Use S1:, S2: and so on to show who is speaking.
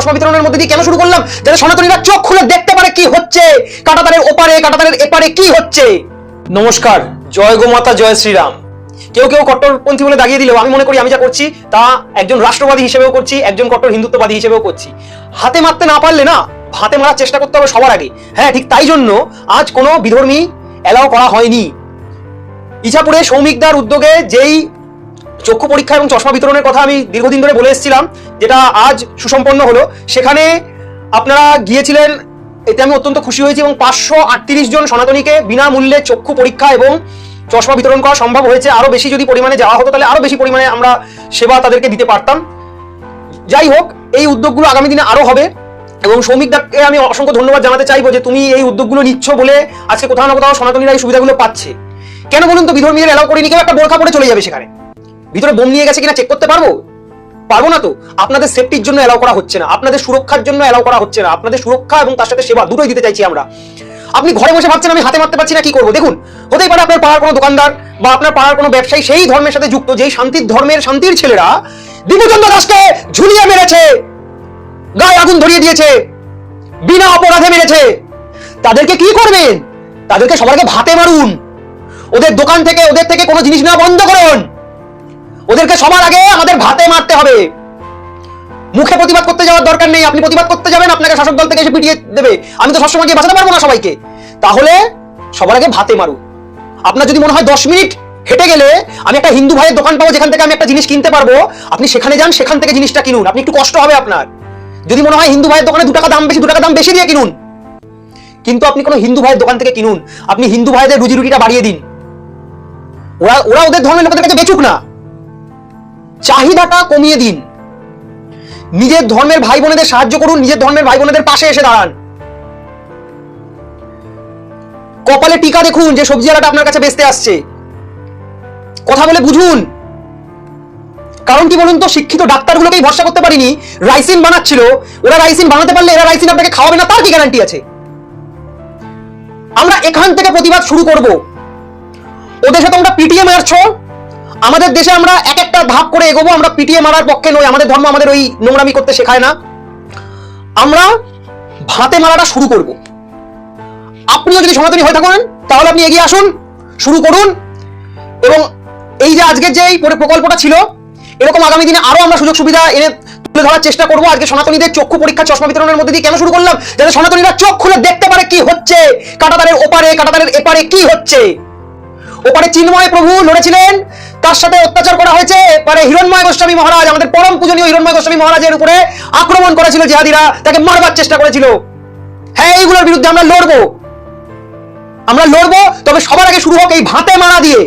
S1: চশমা বিতরণের মধ্যে দিয়ে কেন শুরু করলাম? যাতে সনাতনীরা চোখ খুলে দেখতে পারে কি হচ্ছে, কাঁটাতারের ওপারে কাঁটাতারের এপারে কি হচ্ছে। নমস্কার, জয় গো মাতা, জয় শ্রীরাম। কেউ কেউ কট্টরপন্থী বলে দাগিয়ে দিলেও আমি মনে করি আমি যা করছি তা একজন রাষ্ট্রবাদী হিসেবেও করছি, একজন কট্টর হিন্দুত্ববাদী হিসেবেও করছি। হাতে মারতে না পারলে না ভাতে মারার চেষ্টা করতে হবে সবার আগে। হ্যাঁ, ঠিক তাই জন্য আজ কোনো বিধর্মী এলাও করা হয়নি। ইছাপুরে সৌমিকদার উদ্যোগে যেই চক্ষু পরীক্ষা এবং চশমা বিতরণের কথা আমি দীর্ঘদিন ধরে বলে এসেছিলাম, যেটা আজ সুসম্পন্ন হলো, সেখানে আপনারা গিয়েছিলেন, এতে আমি অত্যন্ত খুশি হয়েছি। এবং 538 জন সনাতনীকে বিনামূল্যে চক্ষু পরীক্ষা এবং চশমা বিতরণ করা সম্ভব হয়েছে। আরো বেশি যদি পরিমাণে যাওয়া হতো তাহলে আরো বেশি পরিমাণে আমরা সেবা তাদেরকে দিতে পারতাম। যাই হোক, এই উদ্যোগগুলো আগামী দিনে আরো হবে এবং সৌমিকদাকে আমি অসংখ্য ধন্যবাদ জানাতে চাইবো যে তুমি এই উদ্যোগগুলো নিচ্ছ বলে আজকে কোথাও না কোথাও সনাতনীরা এই সুবিধাগুলো পাচ্ছে। কেন বলুন তো? বিধর্মীদের এলাও করিনি, কেউ একটা বোরখা পরে চলে যাবে, সেখানে ভিতরে বোম নিয়ে গেছে কিনা চেক করতে পারবো না তো। আপনাদের সেফটির জন্য এলাও করা হচ্ছে না, আপনাদের সুরক্ষার জন্য এলাও করা হচ্ছে না। আপনাদের সুরক্ষা এবং তার সাথে সেবা দুটোই দিতে চাইছি আমরা। আপনি ঘরে বসে ভাবছেন আমি হাতে মারতে পারছি না, কি করবো? দেখুন, হতেই পারে আপনার পাড়ার কোনো দোকানদার বা আপনার পাড়ার কোনো ব্যবসায়ী সেই ধর্মের সাথে যুক্ত, যেই শান্তির ধর্মের শান্তির ছেলেরা দীপুচন্দ্র দাসকে ঝুলিয়ে মেরেছে, গায়ে আগুন ধরিয়ে দিয়েছে, বিনা অপরাধে মেরেছে। তাদেরকে কি করবেন? তাদেরকে সবার আগে ভাতে মারুন। ওদের দোকান থেকে ওদের থেকে কোনো জিনিস নেওয়া বন্ধ করুন। ওদেরকে সবার আগে আমাদের ভাতে মারতে হবে। মুখে প্রতিবাদ করতে যাওয়ার দরকার নেই। আপনি প্রতিবাদ করতে যাবেন, আপনাকে শাসক দল থেকে এসে পিটিয়ে দেবে। আমি তো সবসময় গিয়ে বাঁচাতে পারবো না সবাইকে। তাহলে সবার আগে ভাতে মারুন। আপনার যদি মনে হয় 10 মিনিট হেঁটে গেলে আমি একটা হিন্দু ভাইয়ের দোকান পাবো যেখান থেকে আমি একটা জিনিস কিনতে পারবো, আপনি সেখানে যান, সেখান থেকে জিনিসটা কিনুন। আপনি একটু কষ্ট হবে আপনার। যদি মনে হয় হিন্দু ভাইয়ের দোকানে 2 টাকা দাম বেশি দিয়ে কিনুন, কিন্তু আপনি কোনো হিন্দু ভাইয়ের দোকান থেকে কিনুন। আপনি হিন্দু ভাইদের রুজি রুটিটা বাড়িয়ে দিন। ওরা ওদের ধর্মের লোকেদের কাছে বেচুক না, চাহিদাটা কমিয়ে দিন। নিজের ধর্মের ভাই বোনেদের সাহায্য করুন, নিজের ধর্মের ভাই বোনেদের পাশে এসে দাঁড়ান। কপালে টিকা দেখুন যে সবজিওয়ালাটা আপনার কাছে বেচতে আসছে, কথা বলে বুঝুন। কারণ কি বলুন তো, শিক্ষিত ডাক্তারগুলোকেই ভরসা করতে পারিনি। রাইসিন বানাচ্ছিল, ওরা রাইসিন বানাতে পারলে এরা রাইসিন আপনাকে খাওয়াবে না, তার কি গ্যারান্টি আছে? আমরা এখান থেকে প্রতিবাদ শুরু করব। ওদের সাথে আমরা পিটিএ মারছো, আমাদের দেশে আমরা এক একটা ধাপ করে এগোবো। আমরা পিটিএ মারার পক্ষে নই, আমাদের ধর্ম আমাদের ওই নোংরামি করতে শেখায় না। আমরা ভাতে মারাটা শুরু করব। আপনিও যদি সনাতনী হয়ে থাকেন তাহলে আপনি এগিয়ে আসুন, শুরু করুন। এবং এই যে আজকের যে প্রকল্পটা ছিল, এরকম আগামী দিনে আরো আমরা সুযোগ সুবিধা এনে তুলে ধরার চেষ্টা করবো। আজকে সনাতনীদের চক্ষু পরীক্ষা চশমা বিতরণের মধ্যে দিয়ে কেন শুরু করলাম? যাতে সনাতনীরা চোখ খুলে দেখতে পারে কি হচ্ছে, কাঁটাতারের ওপারে কাঁটাতারের এপারে কি হচ্ছে। ওপারে চিন্ময় প্রভু লড়েছিলেন, তার সাথে অত্যাচার করা হয়েছে। পারে হিরণ্ময় গোস্বামী মহারাজ, আমাদের পরম পূজনীয় হিরণ্ময় গোস্বামী মহারাজের উপরে আক্রমণ করেছিল জিহাদিরা, তাকে মারবার চেষ্টা করেছিল। হ্যাঁ, এইগুলোর বিরুদ্ধে আমরা লড়বো, তবে সবার আগে শুরু হোক এই ভাতে মারা দিয়ে।